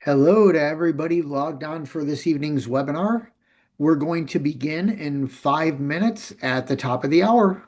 Hello to everybody logged on for this evening's webinar. We're going to begin in 5 minutes at the top of the hour.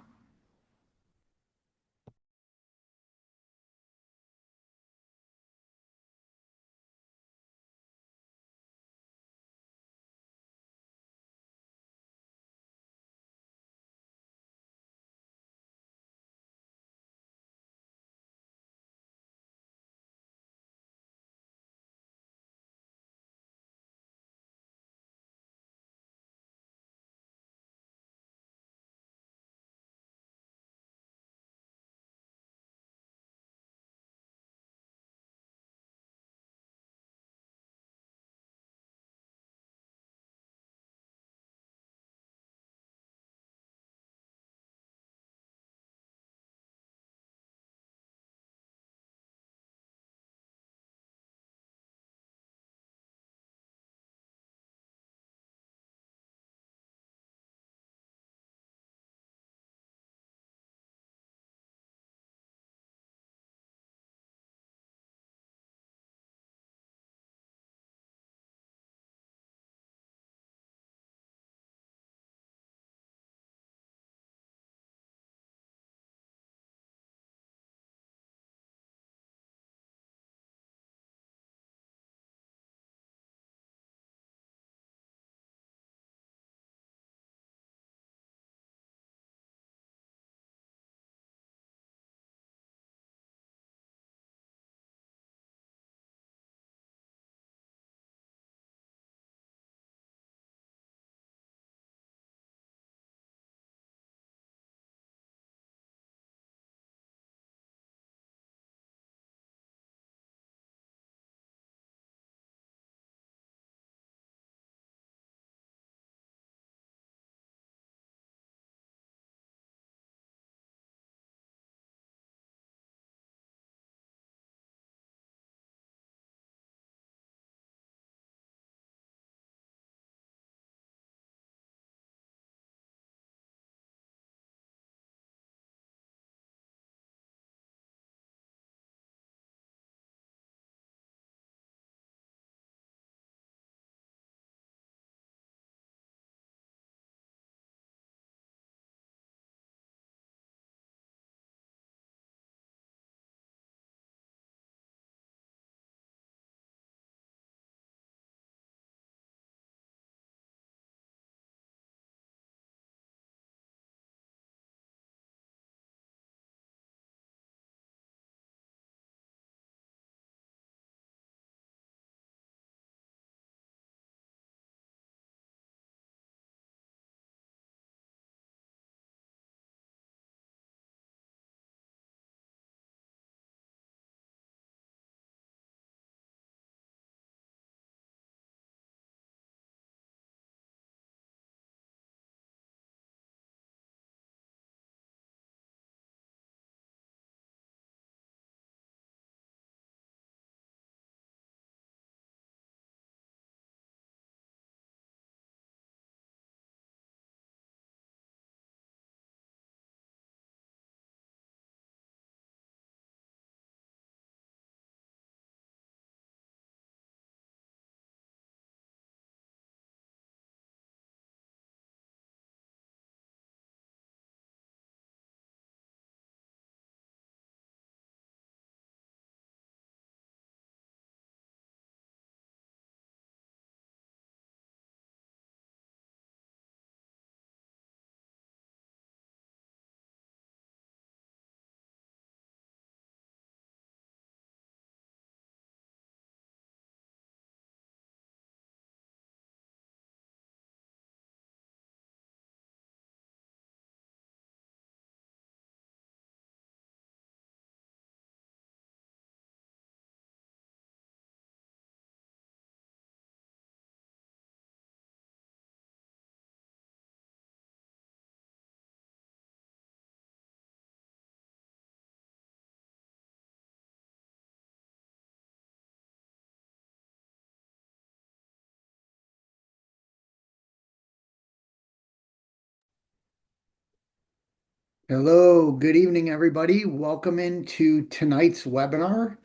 Hello, good evening, everybody. Welcome into tonight's webinar.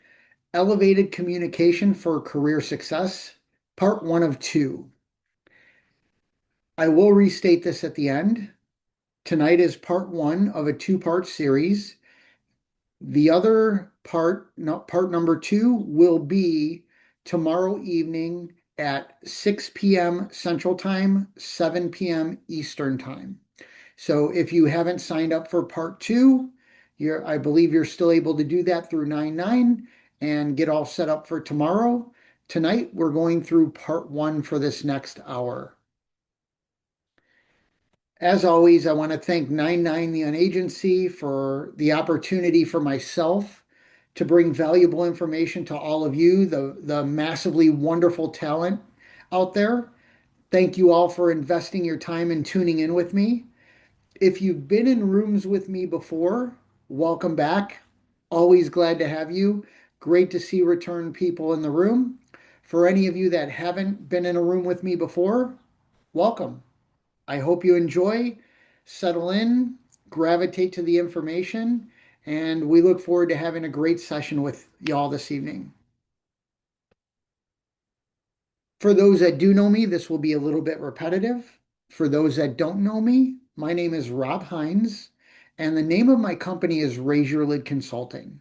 Elevated Communication for Career Success, part one of two. I will restate this at the end. Tonight is part one of a two-part series. The other part, part number two, will be tomorrow evening at 6 p.m. Central Time, 7 p.m. Eastern Time. So if you haven't signed up for part two, I believe you're still able to do that through 99 and get all set up for tomorrow. Tonight, we're going through part one for this next hour. As always, I want to thank 99 The Agency for the opportunity for myself to bring valuable information to all of you, the massively wonderful talent out there. Thank you all for investing your time and tuning in with me. If you've been in rooms with me before, welcome back. Always glad to have you. Great to see return people in the room. For any of you that haven't been in a room with me before, welcome. I hope you enjoy, settle in, gravitate to the information, and we look forward to having a great session with y'all this evening. For those that do know me, this will be a little bit repetitive. For those that don't know me, my name is Rob Hinds, and the name of my company is Raise Your Lid Consulting.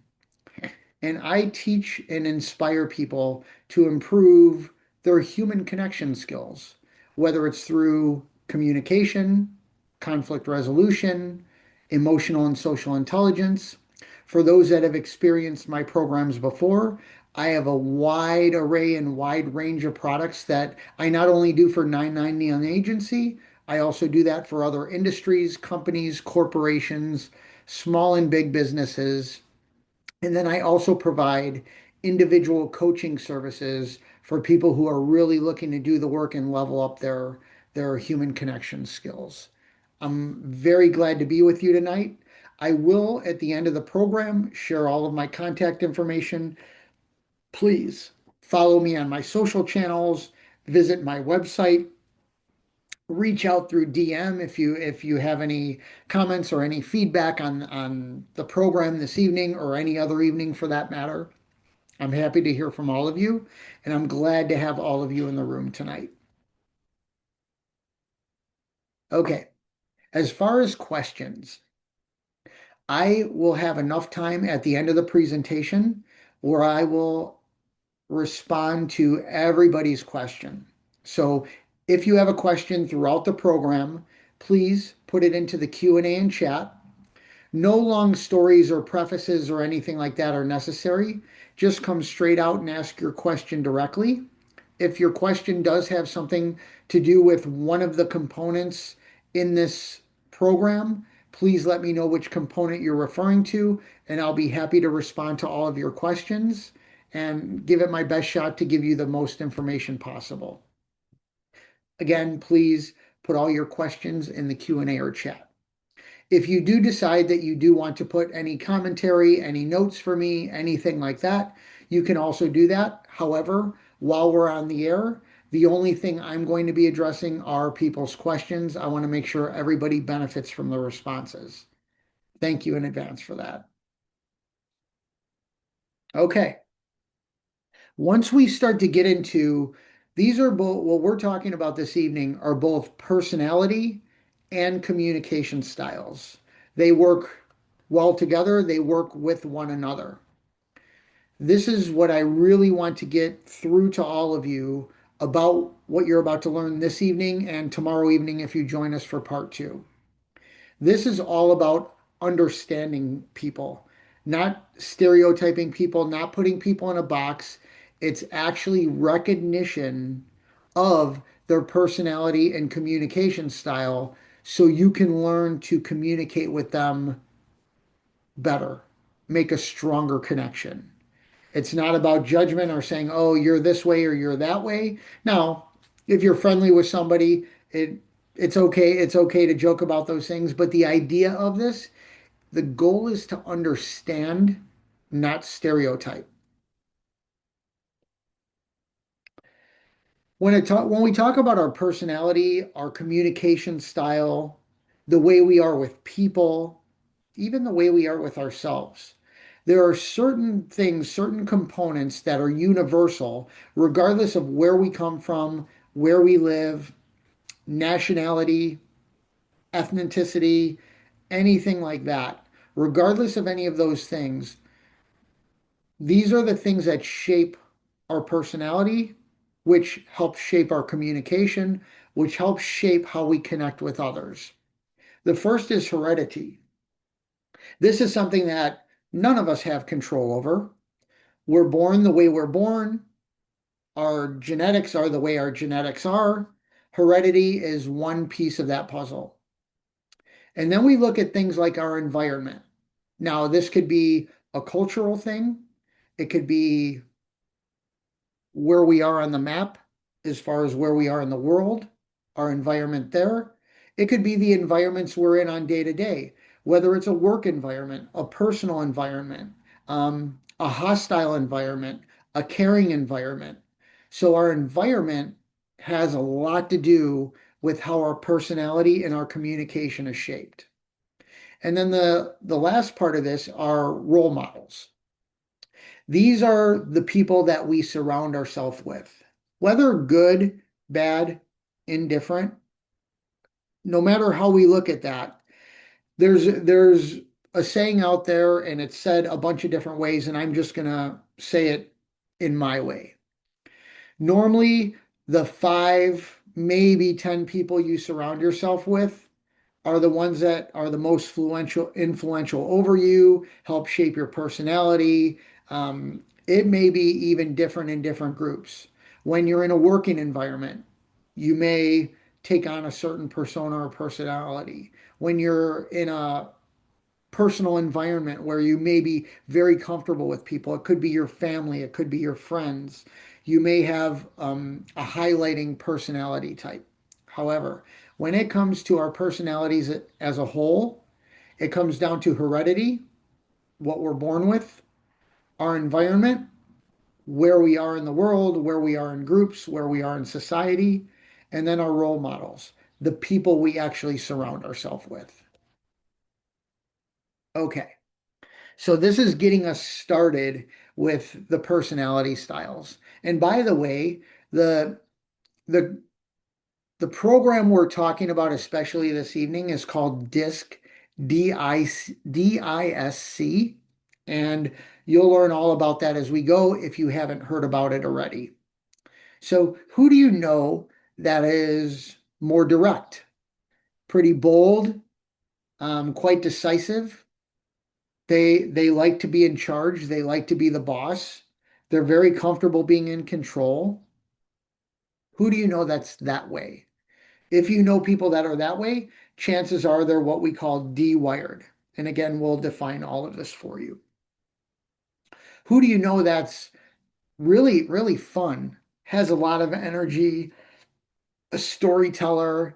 And I teach and inspire people to improve their human connection skills, whether it's through communication, conflict resolution, emotional and social intelligence. For those that have experienced my programs before, I have a wide array and wide range of products that I not only do for 990 on the agency, I also do that for other industries, companies, corporations, small and big businesses. And then I also provide individual coaching services for people who are really looking to do the work and level up their human connection skills. I'm very glad to be with you tonight. I will, at the end of the program, share all of my contact information. Please follow me on my social channels, visit my website, reach out through DM if you have any comments or any feedback on the program this evening or any other evening for that matter. I'm happy to hear from all of you, and I'm glad to have all of you in the room tonight. Okay, as far as questions, I will have enough time at the end of the presentation where I will respond to everybody's question. So if you have a question throughout the program, please put it into the Q&A and chat. No long stories or prefaces or anything like that are necessary. Just come straight out and ask your question directly. If your question does have something to do with one of the components in this program, please let me know which component you're referring to, and I'll be happy to respond to all of your questions and give it my best shot to give you the most information possible. Again, please put all your questions in the Q&A or chat. If you do decide that you do want to put any commentary, any notes for me, anything like that, you can also do that. However, while we're on the air, the only thing I'm going to be addressing are people's questions. I want to make sure everybody benefits from the responses. Thank you in advance for that. Okay. Once we start to get into these are both what we're talking about this evening are both personality and communication styles. They work well together, they work with one another. This is what I really want to get through to all of you about what you're about to learn this evening and tomorrow evening if you join us for part two. This is all about understanding people, not stereotyping people, not putting people in a box. It's actually recognition of their personality and communication style so you can learn to communicate with them better, make a stronger connection. It's not about judgment or saying, oh, you're this way or you're that way. Now, if you're friendly with somebody, it's okay. It's okay to joke about those things. But the idea of this, the goal is to understand, not stereotype. When we talk about our personality, our communication style, the way we are with people, even the way we are with ourselves, There are certain things, certain components that are universal, regardless of where we come from, where we live, nationality, ethnicity, anything like that. Regardless of any of those things, these are the things that shape our personality, which help shape our communication, which helps shape how we connect with others. The first is heredity. This is something that none of us have control over. We're born the way we're born. Our genetics are the way our genetics are. Heredity is one piece of that puzzle. And then we look at things like our environment. Now, this could be a cultural thing. It could be where we are on the map as far as where we are in the world, our environment there. It could be the environments we're in on day to day, whether it's a work environment, a personal environment, a hostile environment, a caring environment. So our environment has a lot to do with how our personality and our communication is shaped. And then the last part of this are role models. These are the people that we surround ourselves with, whether good, bad, indifferent, no matter how we look at that. There's a saying out there and it's said a bunch of different ways, and I'm just gonna say it in my way. Normally, the five, maybe 10 people you surround yourself with are the ones that are the most influential over you, help shape your personality. It may be even different in different groups. When you're in a working environment, you may take on a certain persona or personality. When you're in a personal environment where you may be very comfortable with people, it could be your family, it could be your friends. You may have a highlighting personality type. However, when it comes to our personalities as a whole, it comes down to heredity, what we're born with, our environment, where we are in the world, where we are in groups, where we are in society, and then our role models, the people we actually surround ourselves with. Okay, so this is getting us started with the personality styles. And by the way, the the the program we're talking about, especially this evening, is called DISC, DISC, and you'll learn all about that as we go if you haven't heard about it already. So, who do you know that is more direct, pretty bold, quite decisive? They like to be in charge. They like to be the boss. They're very comfortable being in control. Who do you know that's that way? If you know people that are that way, chances are they're what we call de-wired. And again, we'll define all of this for you. Who do you know that's really, really fun, has a lot of energy, a storyteller,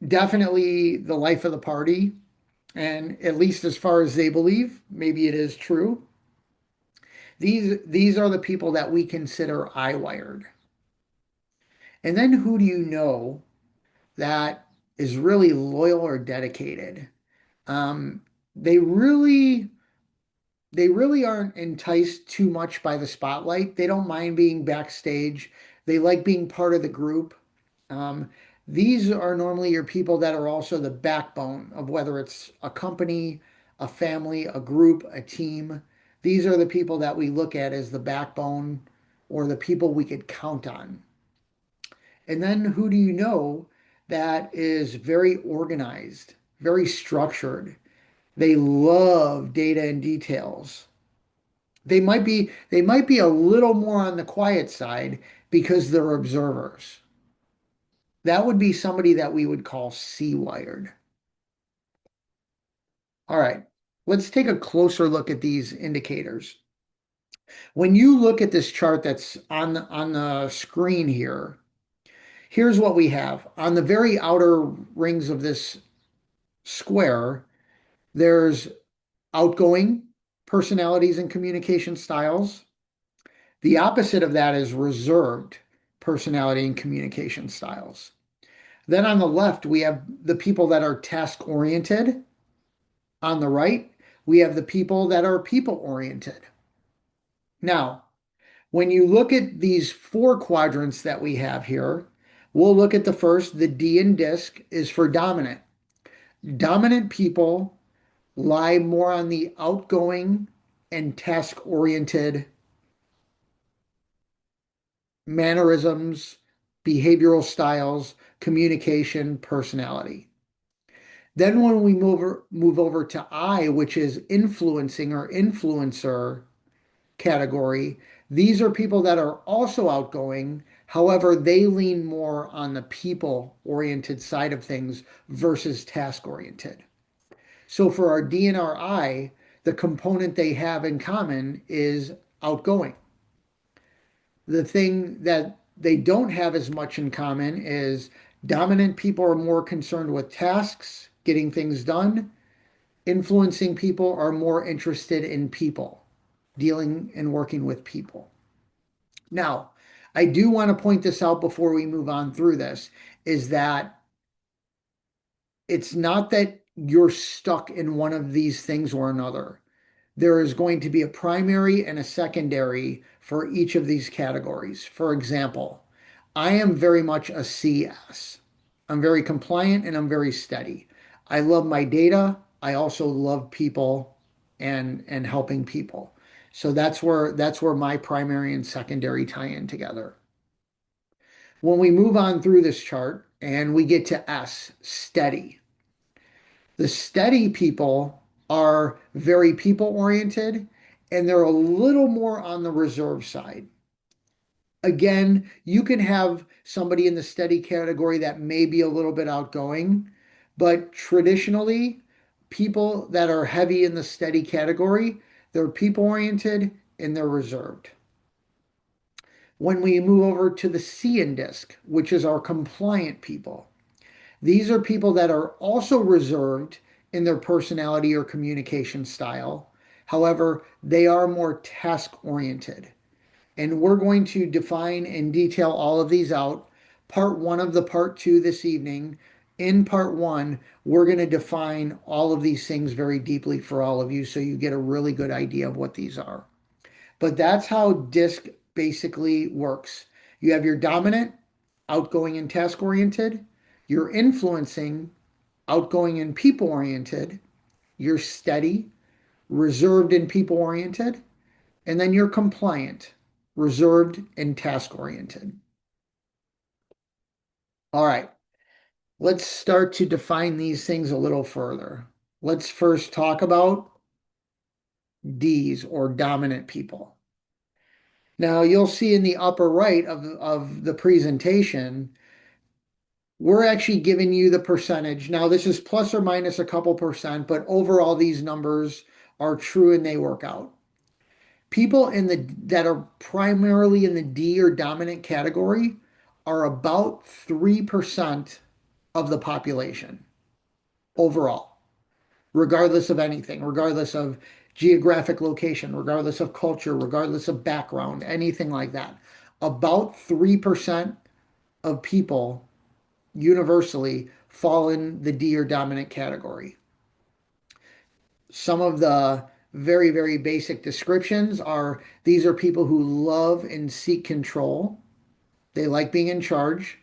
definitely the life of the party, and at least as far as they believe, maybe it is true. These are the people that we consider eye-wired. And then who do you know that is really loyal or dedicated? Um, they really they really aren't enticed too much by the spotlight. They don't mind being backstage. They like being part of the group. Um, these are normally your people that are also the backbone of whether it's a company, a family, a group, a team. These are the people that we look at as the backbone or the people we could count on. And then who do you know that is very organized, very structured? They love data and details. They might be a little more on the quiet side because they're observers. That would be somebody that we would call C-wired. All right, let's take a closer look at these indicators. When you look at this chart that's on the screen here, here's what we have. On the very outer rings of this square, there's outgoing personalities and communication styles. The opposite of that is reserved personality and communication styles. Then on the left, we have the people that are task oriented. On the right, We have the people that are people oriented. Now, when you look at these four quadrants that we have here, we'll look at the first, the D in disc is for dominant. Dominant people lie more on the outgoing and task oriented mannerisms, behavioral styles, communication, personality. Then when we move over to I, which is influencing or influencer category, these are people that are also outgoing. However, they lean more on the people-oriented side of things versus task-oriented. So for our D and our I, the component they have in common is outgoing. The thing that they don't have as much in common is dominant people are more concerned with tasks, getting things done. Influencing people are more interested in people, dealing and working with people. Now, I do want to point this out before we move on through this, is that it's not that you're stuck in one of these things or another. There is going to be a primary and a secondary for each of these categories. For example, I am very much a CS. I'm very compliant and I'm very steady. I love my data. I also love people and helping people. So that's where my primary and secondary tie in together. When we move on through this chart and we get to S, steady. The steady people are very people oriented and they're a little more on the reserve side. Again, you can have somebody in the steady category that may be a little bit outgoing, but traditionally, people that are heavy in the steady category, they're people oriented and they're reserved. When we move over to the C in disc, which is our compliant people, these are people that are also reserved in their personality or communication style. However, they are more task oriented. And we're going to define and detail all of these out. Part one of the part two this evening. In part one, we're going to define all of these things very deeply for all of you so you get a really good idea of what these are. But that's how DISC basically works. You have your dominant, outgoing and task oriented, your influencing, outgoing and people oriented, you're steady, reserved and people oriented, and then you're compliant, reserved and task oriented. All right, let's start to define these things a little further. Let's first talk about Ds or dominant people. Now you'll see in the upper right of the presentation, we're actually giving you the percentage. Now this is plus or minus a couple percent, but overall these numbers are true and they work out. People in the that are primarily in the D or dominant category are about 3% of the population overall, regardless of anything, regardless of geographic location, regardless of culture, regardless of background, anything like that. About 3% of people universally fall in the D or dominant category. Some of the very, very basic descriptions are these are people who love and seek control. They like being in charge.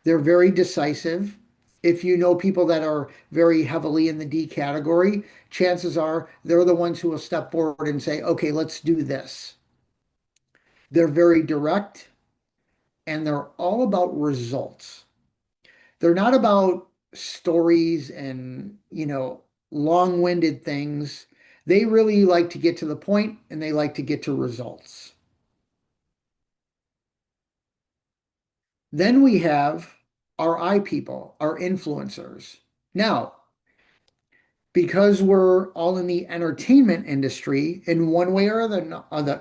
They're very decisive. If you know people that are very heavily in the D category, chances are they're the ones who will step forward and say, okay, let's do this. They're very direct and they're all about results. They're not about stories and, long-winded things. They really like to get to the point and they like to get to results. Then we have our I people, our influencers. Now, because we're all in the entertainment industry in one way or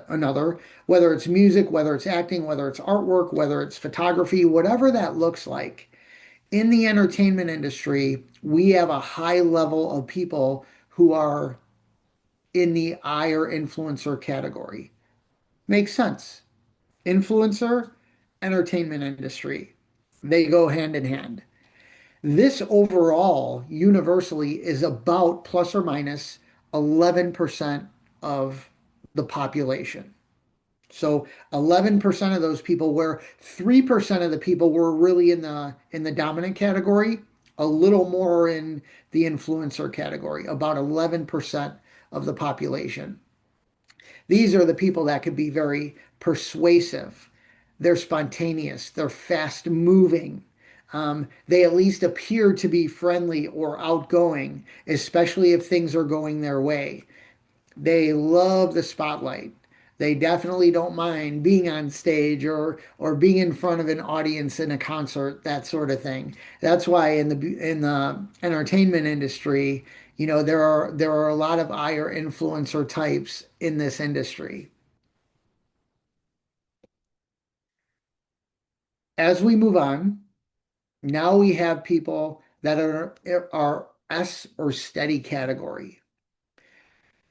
another, whether it's music, whether it's acting, whether it's artwork, whether it's photography, whatever that looks like, in the entertainment industry, we have a high level of people who are in the I or influencer category. Makes sense. Influencer, entertainment industry. They go hand in hand. This overall, universally, is about plus or minus 11% of the population. So 11% of those people, where 3% of the people were really in the dominant category, a little more in the influencer category, about 11% of the population. These are the people that could be very persuasive. They're spontaneous, they're fast moving. They at least appear to be friendly or outgoing, especially if things are going their way. They love the spotlight. They definitely don't mind being on stage or being in front of an audience in a concert, that sort of thing. That's why in the entertainment industry, there are a lot of higher influencer types in this industry. As we move on, now we have people that are S or steady category.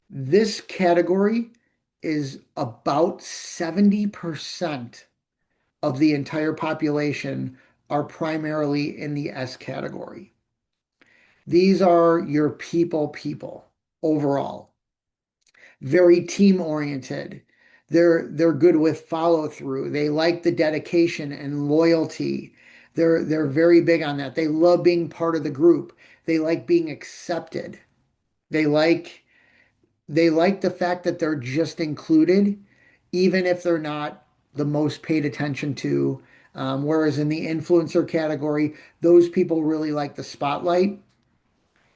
This category is about 70% of the entire population are primarily in the S category. These are your people overall. Very team oriented. They're good with follow through. They like the dedication and loyalty. They're very big on that. They love being part of the group. They like being accepted. They like they like the fact that they're just included, even if they're not the most paid attention to. Whereas in the influencer category, those people really like the spotlight.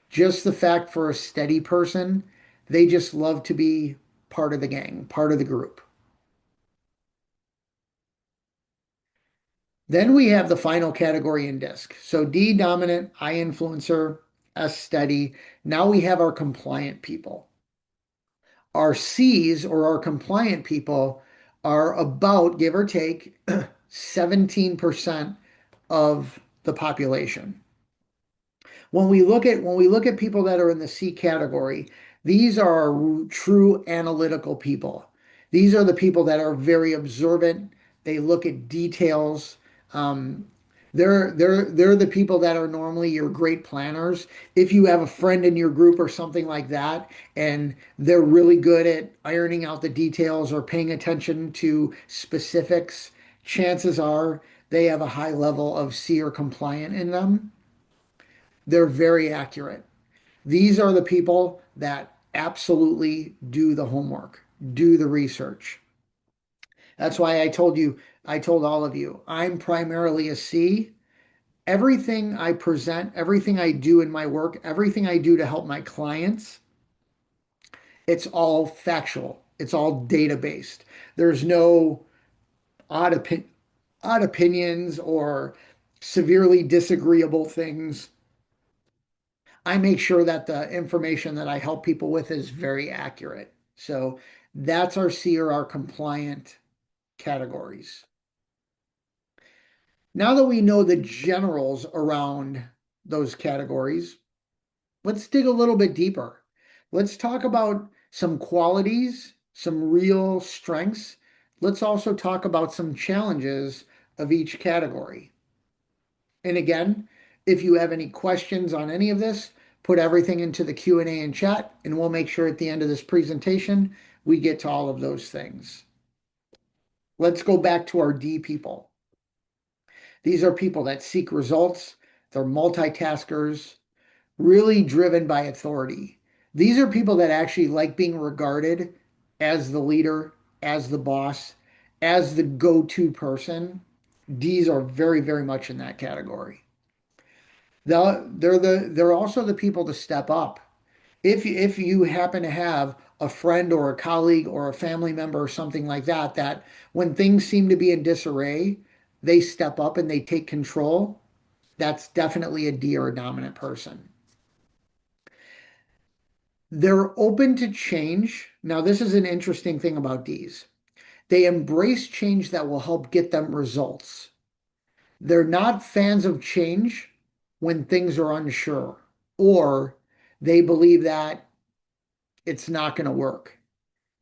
Just the fact for a steady person, they just love to be part of the gang, part of the group. Then we have the final category in DISC. So D dominant, I influencer, S steady. Now we have our compliant people. Our C's or our compliant people are about, give or take, 17% of the population. When we look at people that are in the C category, these are our true analytical people. These are the people that are very observant. They look at details. Um, they're the people that are normally your great planners. If you have a friend in your group or something like that, and they're really good at ironing out the details or paying attention to specifics, chances are they have a high level of C or compliant in them. They're very accurate. These are the people that absolutely do the homework, do the research. That's why I told all of you, I'm primarily a C. Everything I present, everything I do in my work, everything I do to help my clients, it's all factual. It's all data based. There's no odd, opi- odd opinions or severely disagreeable things. I make sure that the information that I help people with is very accurate. So that's our C or our compliant categories. Now that we know the generals around those categories, let's dig a little bit deeper. Let's talk about some qualities, some real strengths. Let's also talk about some challenges of each category. And again, if you have any questions on any of this, put everything into the Q&A and chat, and we'll make sure at the end of this presentation, we get to all of those things. Let's go back to our D people. These are people that seek results. They're multitaskers, really driven by authority. These are people that actually like being regarded as the leader, as the boss, as the go-to person. D's are very, very much in that category. They're also the people to step up. If you happen to have a friend or a colleague or a family member or something like that, that when things seem to be in disarray, they step up and they take control, that's definitely a D or a dominant person. They're open to change. Now, this is an interesting thing about D's. They embrace change that will help get them results. They're not fans of change when things are unsure or they believe that it's not going to work.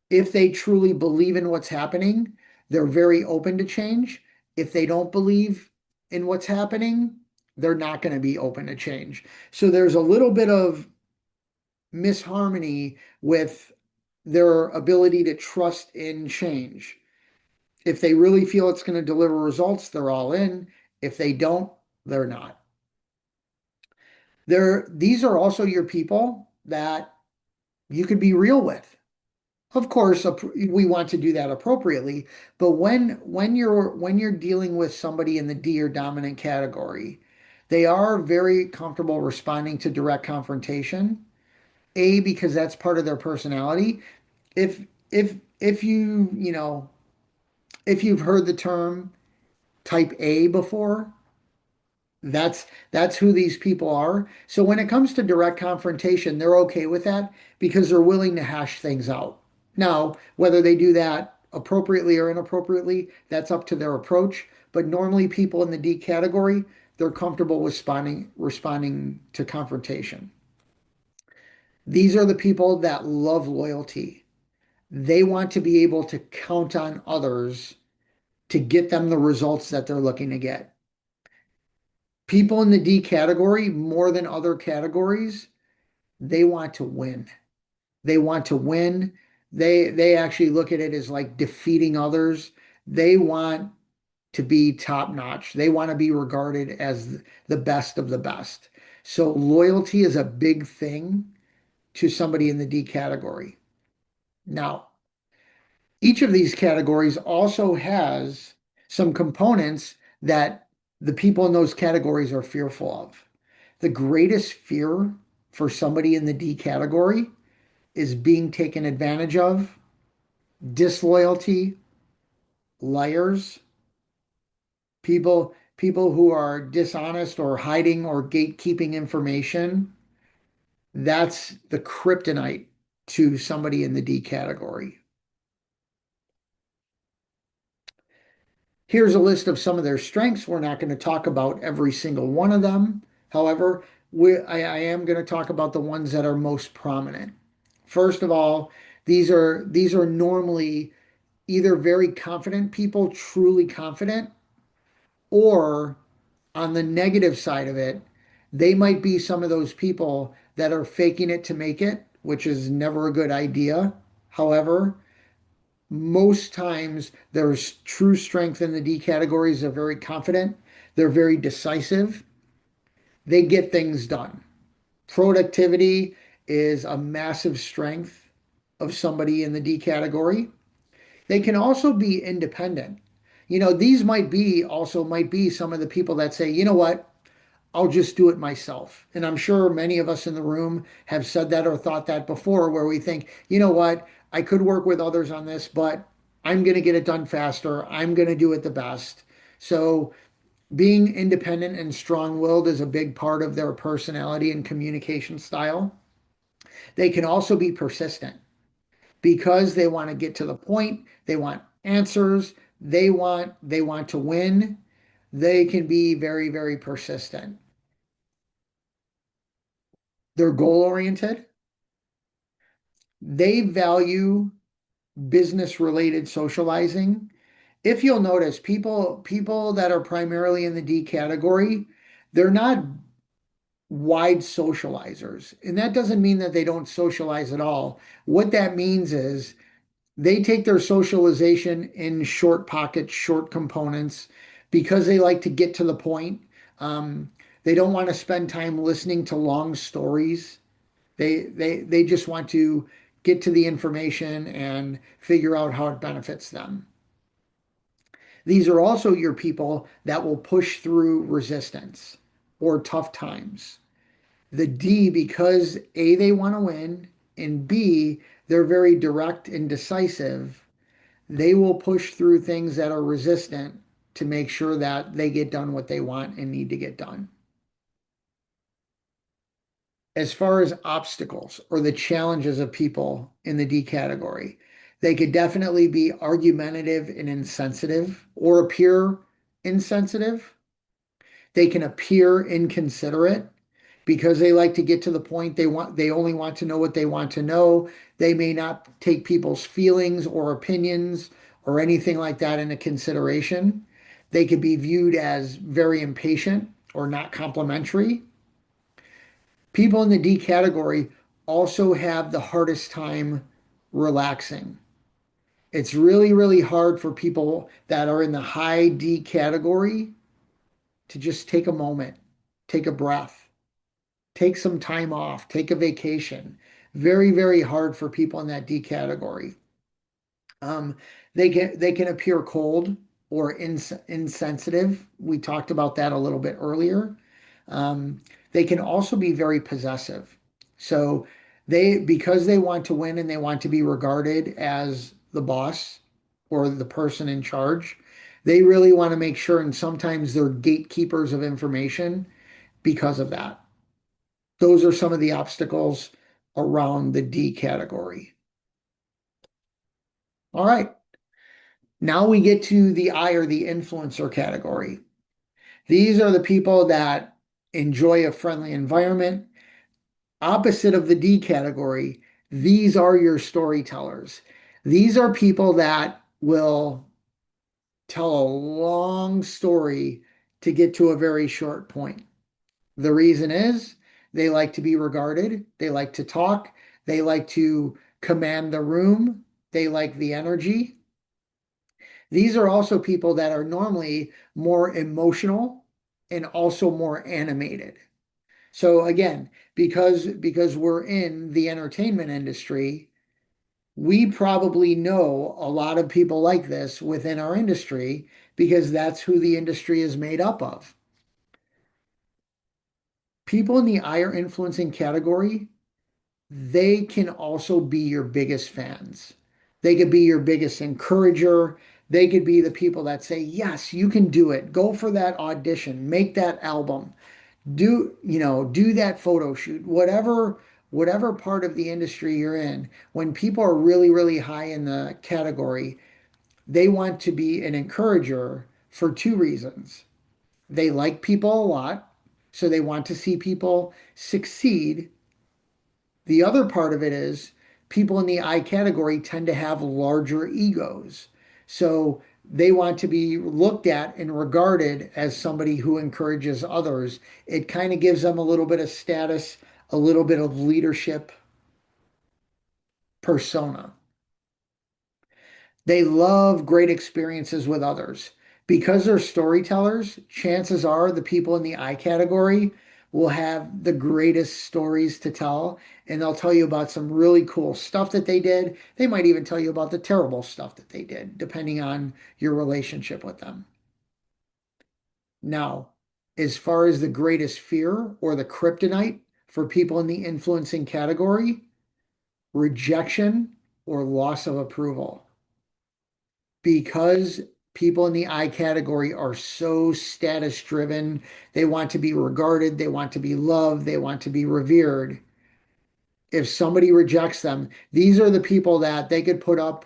If they truly believe in what's happening, they're very open to change. If they don't believe in what's happening, they're not going to be open to change. So there's a little bit of misharmony with their ability to trust in change. If they really feel it's going to deliver results, they're all in. If they don't, they're not. These are also your people that you could be real with. Of course, we want to do that appropriately, but when you're dealing with somebody in the D or dominant category, they are very comfortable responding to direct confrontation. A, because that's part of their personality. If if if you've heard the term type A before, that's who these people are. So when it comes to direct confrontation, they're okay with that because they're willing to hash things out. Now, whether they do that appropriately or inappropriately, that's up to their approach. But normally people in the D category, they're comfortable responding to confrontation. These are the people that love loyalty. They want to be able to count on others to get them the results that they're looking to get. People in the D category, more than other categories, they want to win. They want to win. They actually look at it as like defeating others. They want to be top notch. They want to be regarded as the best of the best. So loyalty is a big thing to somebody in the D category. Now, each of these categories also has some components that the people in those categories are fearful of. The greatest fear for somebody in the D category is being taken advantage of, disloyalty, liars, people who are dishonest or hiding or gatekeeping information. That's the kryptonite to somebody in the D category. Here's a list of some of their strengths. We're not going to talk about every single one of them. However, I am going to talk about the ones that are most prominent. First of all, these are normally either very confident people, truly confident, or on the negative side of it, they might be some of those people that are faking it to make it, which is never a good idea. However, most times there's true strength in the D categories. They're very confident, they're very decisive, they get things done. Productivity is a massive strength of somebody in the D category. They can also be independent. These might be some of the people that say, you know what, I'll just do it myself. And I'm sure many of us in the room have said that or thought that before, where we think, you know what, I could work with others on this, but I'm going to get it done faster. I'm going to do it the best. So being independent and strong-willed is a big part of their personality and communication style. They can also be persistent because they want to get to the point. They want answers. They want to win. They can be very, very persistent. They're goal oriented. They value business related socializing. If you'll notice, people that are primarily in the D category, they're not wide socializers. And that doesn't mean that they don't socialize at all. What that means is they take their socialization in short pockets, short components, because they like to get to the point. They don't want to spend time listening to long stories. They just want to get to the information and figure out how it benefits them. These are also your people that will push through resistance or tough times. The D, because A, they want to win, and B, they're very direct and decisive, they will push through things that are resistant to make sure that they get done what they want and need to get done. As far as obstacles or the challenges of people in the D category, they could definitely be argumentative and insensitive or appear insensitive. They can appear inconsiderate because they like to get to the point. They only want to know what they want to know. They may not take people's feelings or opinions or anything like that into consideration. They could be viewed as very impatient or not complimentary. People in the D category also have the hardest time relaxing. It's really, really hard for people that are in the high D category to just take a moment, take a breath, take some time off, take a vacation. Very, very hard for people in that D category. Um, they can appear cold or insensitive. We talked about that a little bit earlier. They can also be very possessive. So because they want to win and they want to be regarded as the boss or the person in charge, they really want to make sure, and sometimes they're gatekeepers of information because of that. Those are some of the obstacles around the D category. All right. Now we get to the I or the influencer category. These are the people that enjoy a friendly environment. Opposite of the D category, these are your storytellers. These are people that will tell a long story to get to a very short point. The reason is they like to be regarded, they like to talk, they like to command the room, they like the energy. These are also people that are normally more emotional and also more animated. So again, because we're in the entertainment industry, we probably know a lot of people like this within our industry because that's who the industry is made up of. People in the ire influencing category, they can also be your biggest fans. They could be your biggest encourager. They could be the people that say, yes, you can do it. Go for that audition, make that album, do that photo shoot, whatever part of the industry you're in. When people are really, really high in the category, they want to be an encourager for two reasons. They like people a lot, so they want to see people succeed. The other part of it is people in the I category tend to have larger egos. So they want to be looked at and regarded as somebody who encourages others. It kind of gives them a little bit of status, a little bit of leadership persona. They love great experiences with others. Because they're storytellers, chances are the people in the I category will have the greatest stories to tell, and they'll tell you about some really cool stuff that they did. They might even tell you about the terrible stuff that they did, depending on your relationship with them. Now, as far as the greatest fear or the kryptonite for people in the influencing category, rejection or loss of approval. Because people in the I category are so status driven, they want to be regarded, they want to be loved, they want to be revered. If somebody rejects them, these are the people that they could put up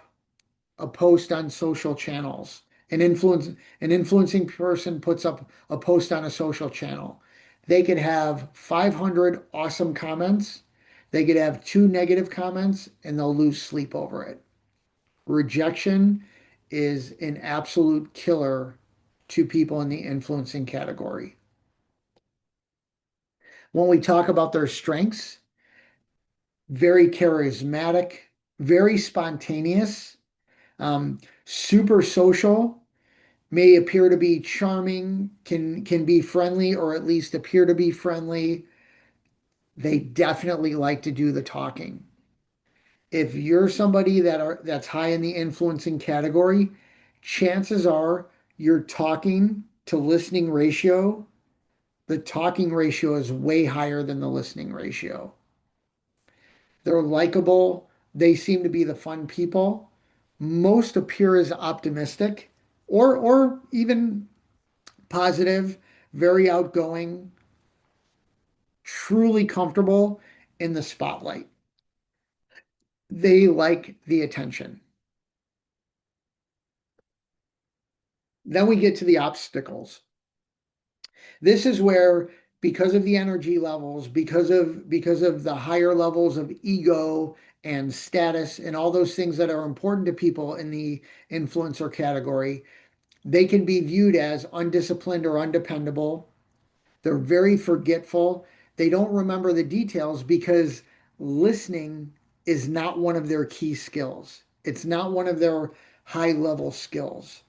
a post on social channels. An influencing person puts up a post on a social channel. They could have 500 awesome comments. They could have two negative comments and they'll lose sleep over it. Rejection is an absolute killer to people in the influencing category. When we talk about their strengths, very charismatic, very spontaneous, super social, may appear to be charming, can be friendly or at least appear to be friendly. They definitely like to do the talking. If you're somebody that's high in the influencing category, chances are you're talking to listening ratio. The talking ratio is way higher than the listening ratio. They're likable. They seem to be the fun people. Most appear as optimistic or even positive, very outgoing, truly comfortable in the spotlight. They like the attention. Then we get to the obstacles. This is where, because of the energy levels, because of the higher levels of ego and status and all those things that are important to people in the influencer category, they can be viewed as undisciplined or undependable. They're very forgetful. They don't remember the details because listening is not one of their key skills. It's not one of their high level skills.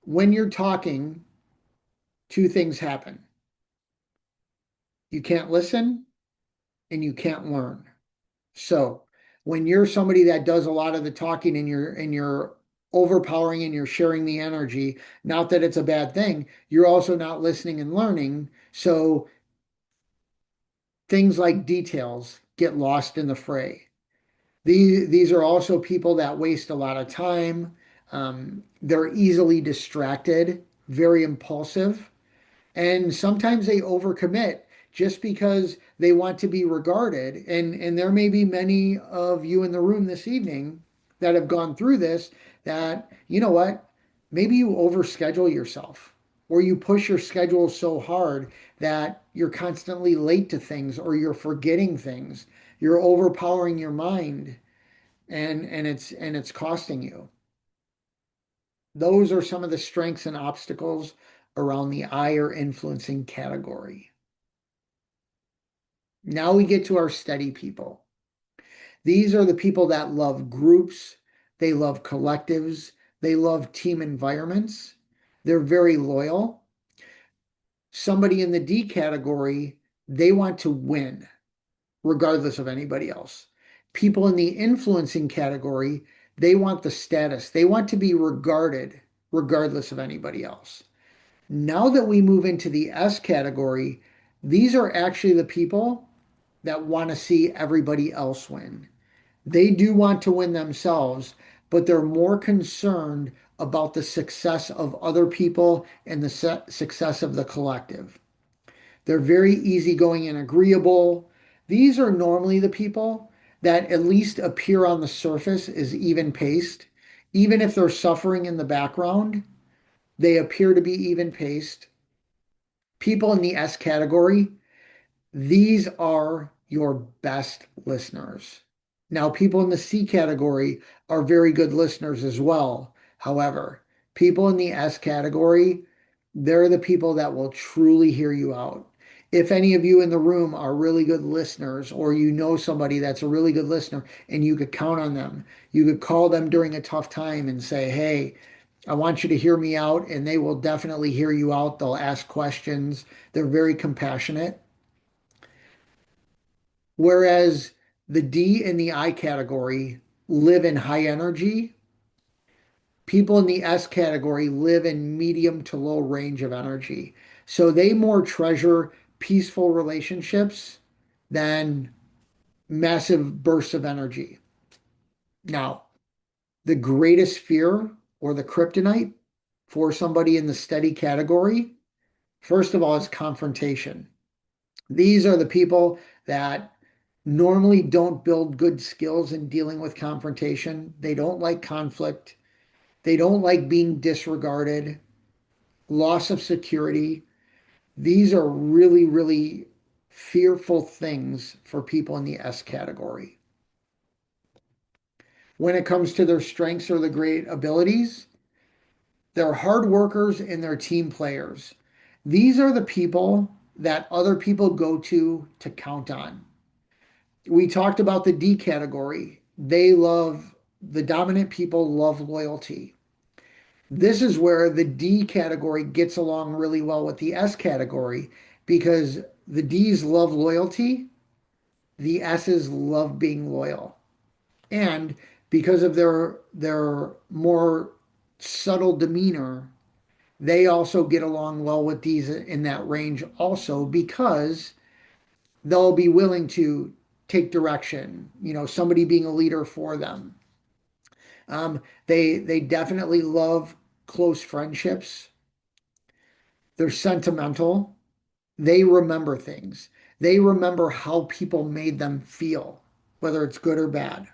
When you're talking, two things happen. You can't listen and you can't learn. So when you're somebody that does a lot of the talking and you're overpowering and you're sharing the energy, not that it's a bad thing, you're also not listening and learning. So things like details get lost in the fray. These are also people that waste a lot of time. They're easily distracted, very impulsive. And sometimes they overcommit just because they want to be regarded. And there may be many of you in the room this evening that have gone through this that, you know what, maybe you overschedule yourself or you push your schedule so hard that you're constantly late to things or you're forgetting things. You're overpowering your mind and it's costing you. Those are some of the strengths and obstacles around the I or influencing category. Now we get to our steady people. These are the people that love groups, they love collectives, they love team environments, they're very loyal. Somebody in the D category, they want to win regardless of anybody else. People in the influencing category, they want the status, they want to be regarded regardless of anybody else. Now that we move into the S category, these are actually the people that want to see everybody else win. They do want to win themselves, but they're more concerned about the success of other people and the success of the collective. They're very easygoing and agreeable. These are normally the people that at least appear on the surface as even paced. Even if they're suffering in the background, they appear to be even paced. People in the S category, these are your best listeners. Now, people in the C category are very good listeners as well. However, people in the S category, they're the people that will truly hear you out. If any of you in the room are really good listeners, or you know somebody that's a really good listener and you could count on them, you could call them during a tough time and say, hey, I want you to hear me out, and they will definitely hear you out. They'll ask questions. They're very compassionate. Whereas the D and the I category live in high energy, people in the S category live in medium to low range of energy. So they more treasure peaceful relationships than massive bursts of energy. Now, the greatest fear or the kryptonite for somebody in the steady category, first of all, is confrontation. These are the people that normally don't build good skills in dealing with confrontation. They don't like conflict. They don't like being disregarded, loss of security. These are really, really fearful things for people in the S category. When it comes to their strengths or the great abilities, they're hard workers and they're team players. These are the people that other people go to count on. We talked about the D category. The dominant people love loyalty. This is where the D category gets along really well with the S category because the D's love loyalty, the S's love being loyal. And because of their more subtle demeanor, they also get along well with D's in that range also because they'll be willing to take direction, somebody being a leader for them. They definitely love close friendships. They're sentimental. They remember things. They remember how people made them feel, whether it's good or bad.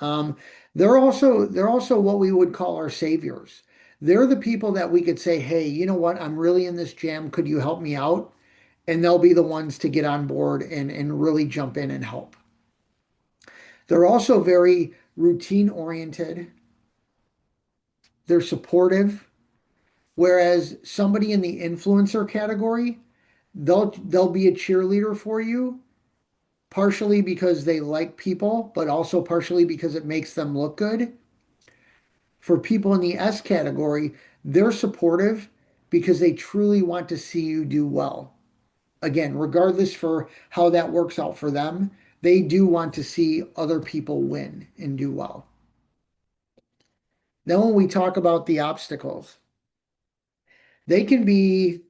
Um, they're also what we would call our saviors. They're the people that we could say, hey, you know what? I'm really in this jam. Could you help me out? And they'll be the ones to get on board and really jump in and help. They're also very routine oriented. They're supportive. Whereas somebody in the influencer category, they'll be a cheerleader for you, partially because they like people, but also partially because it makes them look good. For people in the S category, they're supportive because they truly want to see you do well. Again, regardless for how that works out for them, they do want to see other people win and do well. Then when we talk about the obstacles, they can be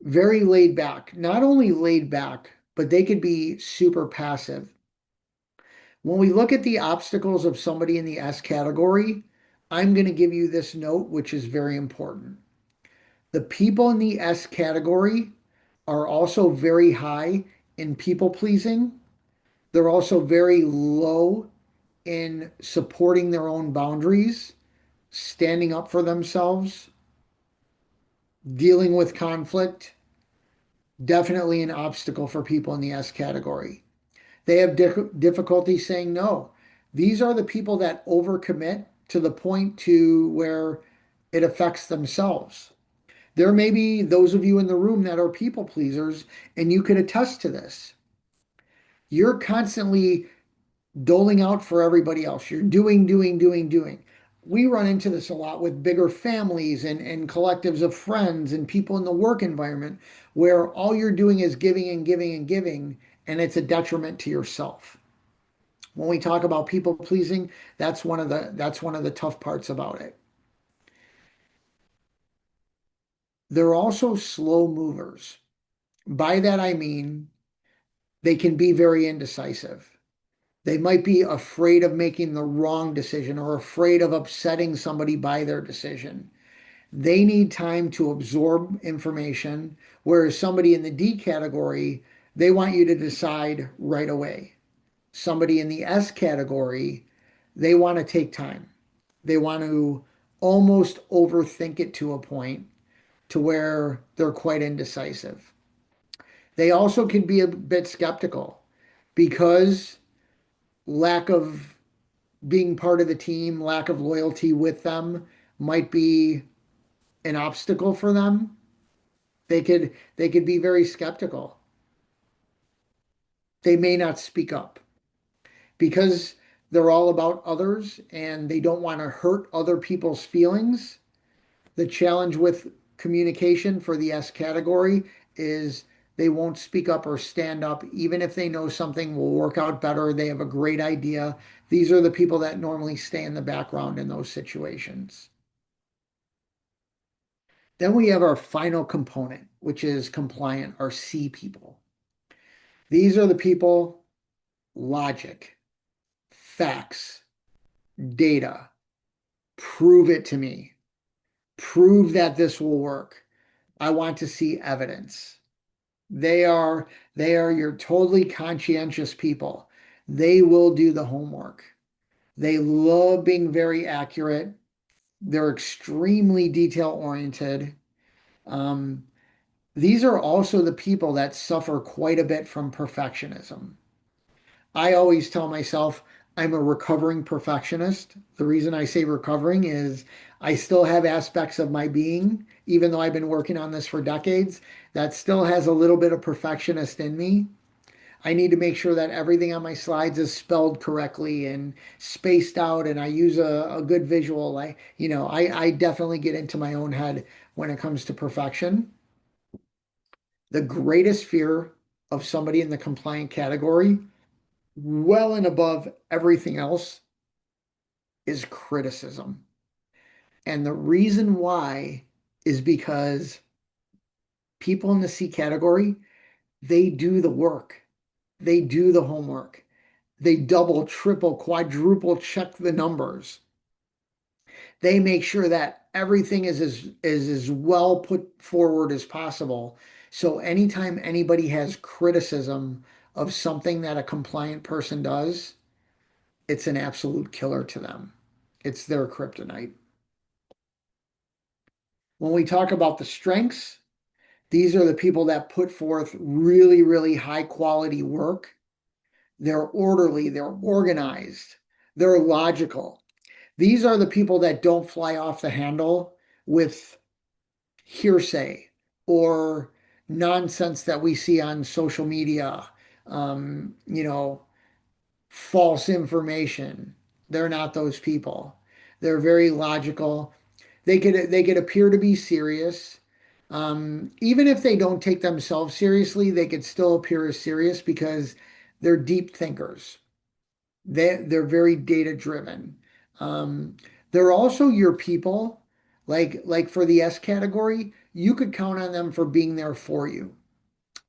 very laid back. Not only laid back, but they could be super passive. When we look at the obstacles of somebody in the S category, I'm going to give you this note, which is very important. The people in the S category are also very high in people pleasing. They're also very low in supporting their own boundaries, standing up for themselves, dealing with conflict. Definitely an obstacle for people in the S category. They have difficulty saying no. These are the people that overcommit to the point to where it affects themselves. There may be those of you in the room that are people pleasers, and you could attest to this. You're constantly doling out for everybody else. You're doing. We run into this a lot with bigger families and collectives of friends and people in the work environment where all you're doing is giving and giving and giving, and it's a detriment to yourself. When we talk about people pleasing, that's one of the tough parts about it. They're also slow movers. By that I mean they can be very indecisive. They might be afraid of making the wrong decision or afraid of upsetting somebody by their decision. They need time to absorb information, whereas somebody in the D category, they want you to decide right away. Somebody in the S category, they want to take time. They want to almost overthink it to a point to where they're quite indecisive. They also can be a bit skeptical because lack of being part of the team, lack of loyalty with them might be an obstacle for them. They could be very skeptical. They may not speak up because they're all about others and they don't want to hurt other people's feelings. The challenge with communication for the S category is they won't speak up or stand up, even if they know something will work out better. They have a great idea. These are the people that normally stay in the background in those situations. Then we have our final component, which is compliant, our C people. These are the people, logic, facts, data, prove it to me, prove that this will work. I want to see evidence. They are your totally conscientious people. They will do the homework. They love being very accurate. They're extremely detail oriented. Um, these are also the people that suffer quite a bit from perfectionism. I always tell myself I'm a recovering perfectionist. The reason I say recovering is I still have aspects of my being, even though I've been working on this for decades, that still has a little bit of perfectionist in me. I need to make sure that everything on my slides is spelled correctly and spaced out, and I use a good visual. I definitely get into my own head when it comes to perfection. The greatest fear of somebody in the compliant category, well and above everything else, is criticism. And the reason why is because people in the C category, they do the work, they do the homework, they double, triple, quadruple check the numbers. They make sure that everything is as well put forward as possible. So anytime anybody has criticism of something that a compliant person does, it's an absolute killer to them. It's their kryptonite. When we talk about the strengths, these are the people that put forth really, really high quality work. They're orderly, they're organized, they're logical. These are the people that don't fly off the handle with hearsay or nonsense that we see on social media. you know, false information. They're not those people. They're very logical. They could appear to be serious. Even if they don't take themselves seriously, they could still appear as serious because they're deep thinkers. They're very data driven. Um, they're also your people. Like for the S category, you could count on them for being there for you.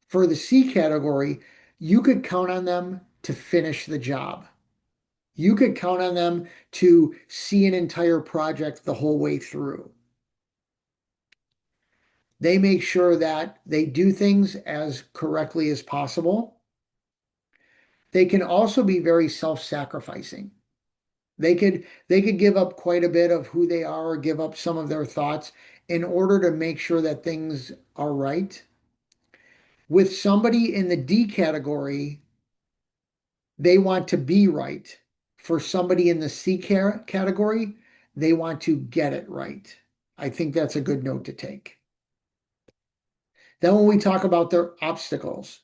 For the C category, you could count on them to finish the job. You could count on them to see an entire project the whole way through. They make sure that they do things as correctly as possible. They can also be very self-sacrificing. They could give up quite a bit of who they are or give up some of their thoughts in order to make sure that things are right. With somebody in the D category, they want to be right. For somebody in the C category, they want to get it right. I think that's a good note to take. Then when we talk about their obstacles,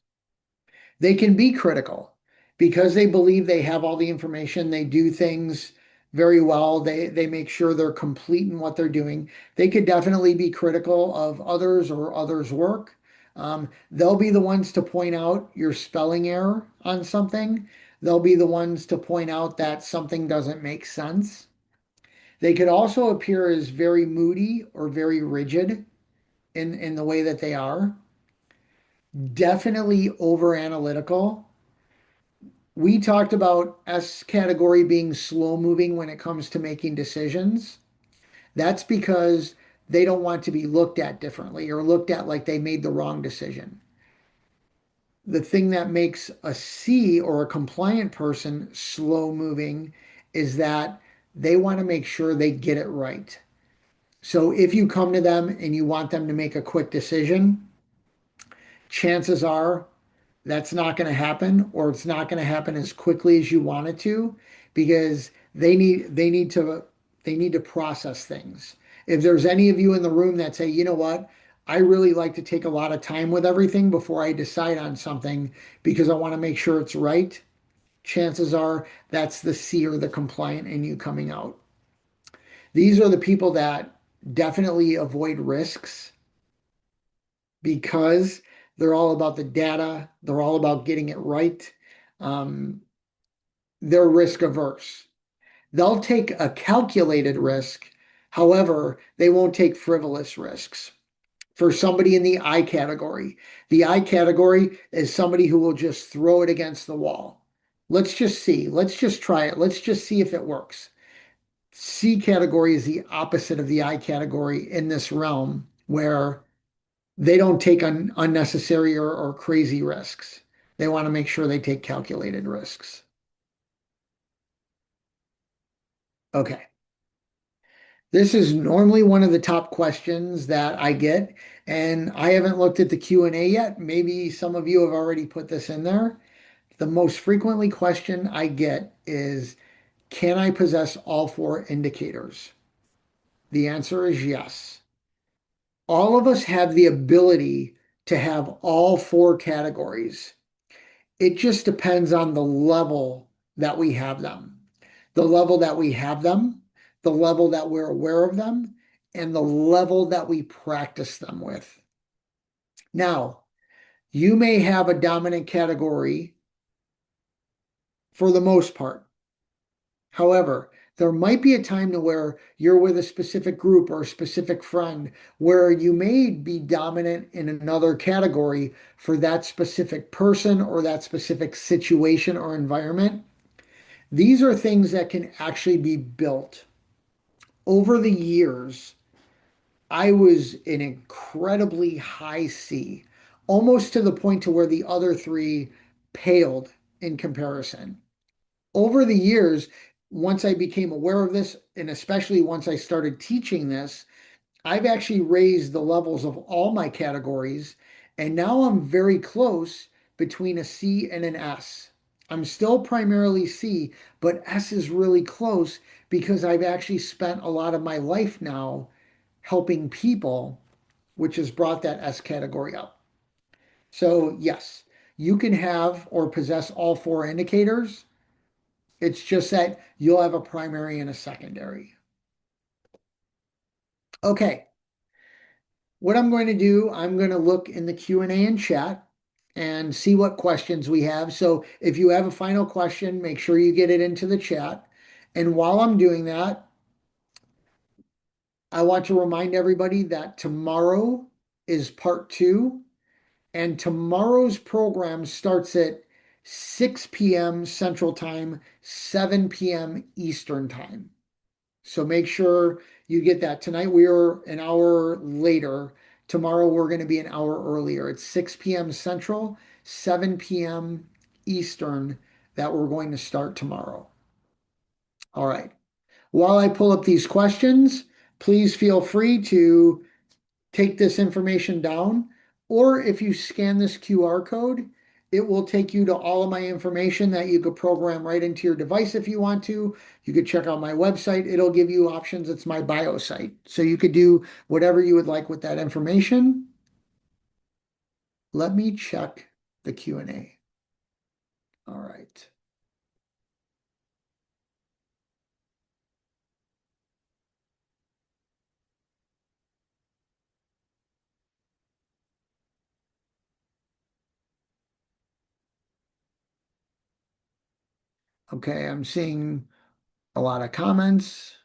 they can be critical because they believe they have all the information. They do things very well. They make sure they're complete in what they're doing. They could definitely be critical of others or others' work. They'll be the ones to point out your spelling error on something. They'll be the ones to point out that something doesn't make sense. They could also appear as very moody or very rigid in the way that they are. Definitely over analytical. We talked about S category being slow moving when it comes to making decisions. That's because they don't want to be looked at differently or looked at like they made the wrong decision. The thing that makes a C or a compliant person slow moving is that they want to make sure they get it right. So if you come to them and you want them to make a quick decision, chances are that's not going to happen, or it's not going to happen as quickly as you want it to, because they need to process things. If there's any of you in the room that say, you know what, I really like to take a lot of time with everything before I decide on something because I want to make sure it's right, chances are that's the C or the compliant in you coming out. These are the people that definitely avoid risks because they're all about the data, they're all about getting it right. Um, they're risk averse. They'll take a calculated risk. However, they won't take frivolous risks. For somebody in the I category is somebody who will just throw it against the wall. Let's just see. Let's just try it. Let's just see if it works. C category is the opposite of the I category in this realm where they don't take unnecessary or crazy risks. They want to make sure they take calculated risks. Okay. This is normally one of the top questions that I get, and I haven't looked at the Q&A yet. Maybe some of you have already put this in there. The most frequently question I get is, can I possess all four indicators? The answer is yes. All of us have the ability to have all four categories. It just depends on the level that we have them. The level that we have them, the level that we're aware of them, and the level that we practice them with. Now, you may have a dominant category for the most part. However, there might be a time to where you're with a specific group or a specific friend where you may be dominant in another category for that specific person or that specific situation or environment. These are things that can actually be built. Over the years, I was an incredibly high C, almost to the point to where the other three paled in comparison. Over the years, once I became aware of this, and especially once I started teaching this, I've actually raised the levels of all my categories, and now I'm very close between a C and an S. I'm still primarily C, but S is really close because I've actually spent a lot of my life now helping people, which has brought that S category up. So, yes, You can have or possess all four indicators. It's just that you'll have a primary and a secondary. Okay, what I'm going to do, I'm going to look in the Q&A and chat and see what questions we have. So if you have a final question, make sure you get it into the chat. And while I'm doing that, I want to remind everybody that tomorrow is part two, and tomorrow's program starts at 6 p.m. Central Time, 7 p.m. Eastern Time. So make sure you get that. Tonight we are an hour later. Tomorrow we're going to be an hour earlier. It's 6 p.m. Central, 7 p.m. Eastern that we're going to start tomorrow. All right. While I pull up these questions, please feel free to take this information down, or if you scan this QR code, it will take you to all of my information that you could program right into your device if you want to. You could check out my website. It'll give you options. It's my bio site. So you could do whatever you would like with that information. Let me check the Q&A. All right. Okay, I'm seeing a lot of comments.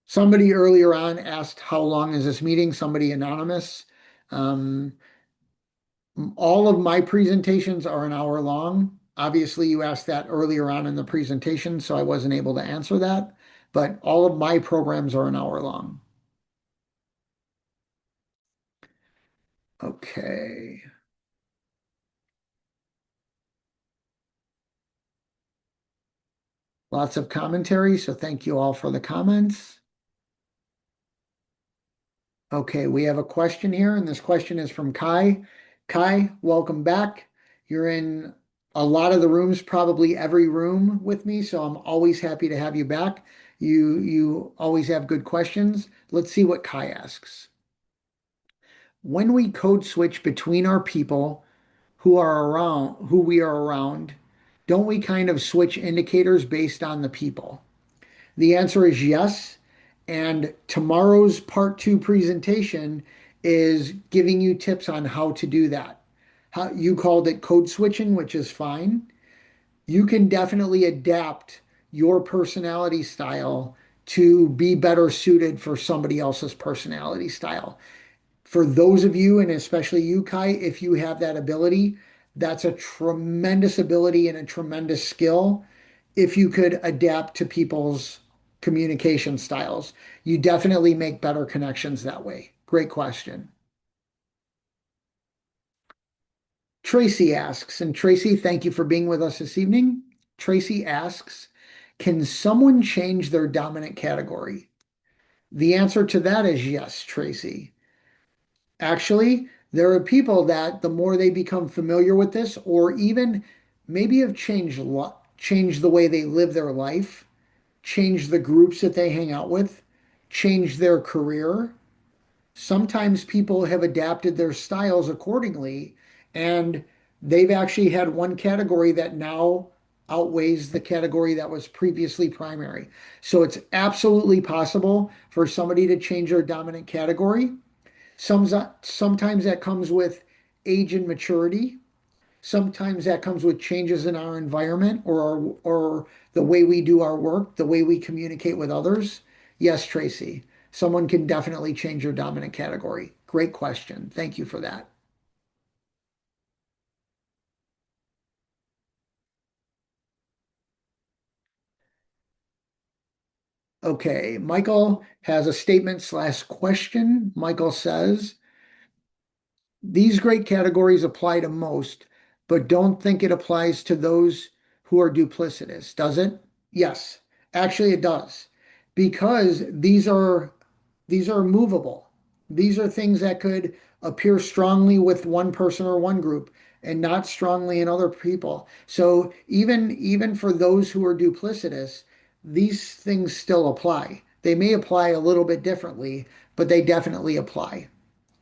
Somebody earlier on asked, how long is this meeting? Somebody anonymous. Um, All of my presentations are an hour long. Obviously, you asked that earlier on in the presentation, so I wasn't able to answer that, but all of my programs are an hour long. Okay. Lots of commentary, so thank you all for the comments. Okay, we have a question here, and this question is from Kai. Kai, welcome back. You're in a lot of the rooms, probably every room with me, so I'm always happy to have you back. You always have good questions. Let's see what Kai asks. When we code switch between our people who we are around, don't we kind of switch indicators based on the people? The answer is yes. And tomorrow's part two presentation is giving you tips on how to do that. How you called it code switching, which is fine. You can definitely adapt your personality style to be better suited for somebody else's personality style. For those of you, and especially you, Kai, if you have that ability, that's a tremendous ability and a tremendous skill. If you could adapt to people's communication styles, you definitely make better connections that way. Great question. Tracy asks, and Tracy, thank you for being with us this evening. Tracy asks, can someone change their dominant category? The answer to that is yes, Tracy. Actually, there are people that the more they become familiar with this, or even maybe have changed the way they live their life, changed the groups that they hang out with, changed their career. Sometimes people have adapted their styles accordingly, and they've actually had one category that now outweighs the category that was previously primary. So it's absolutely possible for somebody to change their dominant category. Sometimes that comes with age and maturity. Sometimes that comes with changes in our environment or the way we do our work, the way we communicate with others. Yes, Tracy, someone can definitely change your dominant category. Great question. Thank you for that. Okay, Michael has a statement slash question. Michael says, these great categories apply to most, but don't think it applies to those who are duplicitous, does it? Yes, actually it does. Because these are movable. These are things that could appear strongly with one person or one group and not strongly in other people. So even for those who are duplicitous, these things still apply. They may apply a little bit differently, but they definitely apply.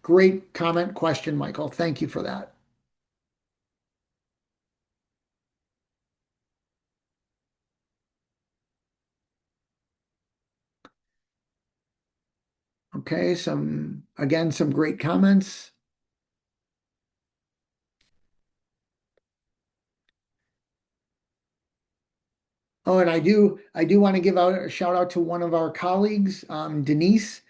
Great comment, question, Michael. Thank you for that. Okay, again, some great comments. Oh, and I do want to give out a shout out to one of our colleagues, Denise.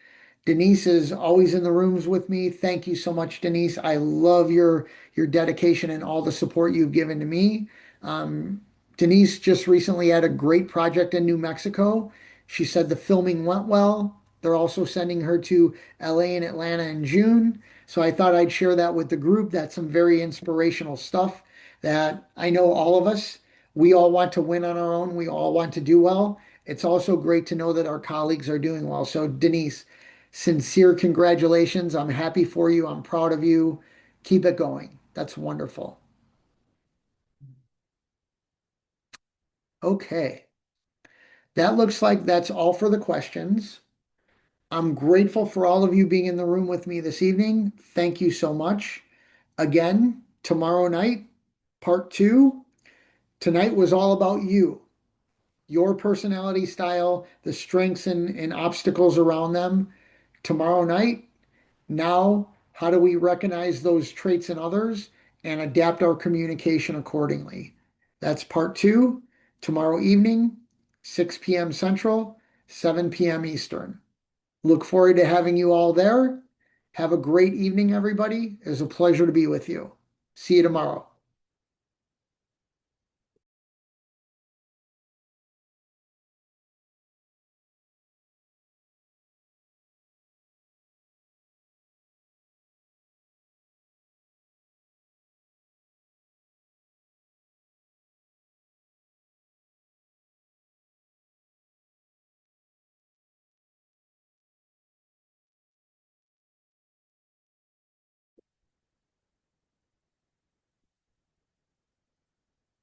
Denise is always in the rooms with me. Thank you so much, Denise. I love your dedication and all the support you've given to me. Um, Denise just recently had a great project in New Mexico. She said the filming went well. They're also sending her to LA and Atlanta in June. So I thought I'd share that with the group. That's some very inspirational stuff that I know all of us, we all want to win on our own. We all want to do well. It's also great to know that our colleagues are doing well. So, Denise, sincere congratulations. I'm happy for you. I'm proud of you. Keep it going. That's wonderful. Okay. That looks like that's all for the questions. I'm grateful for all of you being in the room with me this evening. Thank you so much. Again, tomorrow night, part two. Tonight was all about you, your personality style, the strengths and obstacles around them. Tomorrow night, now, how do we recognize those traits in others and adapt our communication accordingly? That's part two, tomorrow evening, 6 p.m. Central, 7 p.m. Eastern. Look forward to having you all there. Have a great evening, everybody. It was a pleasure to be with you. See you tomorrow.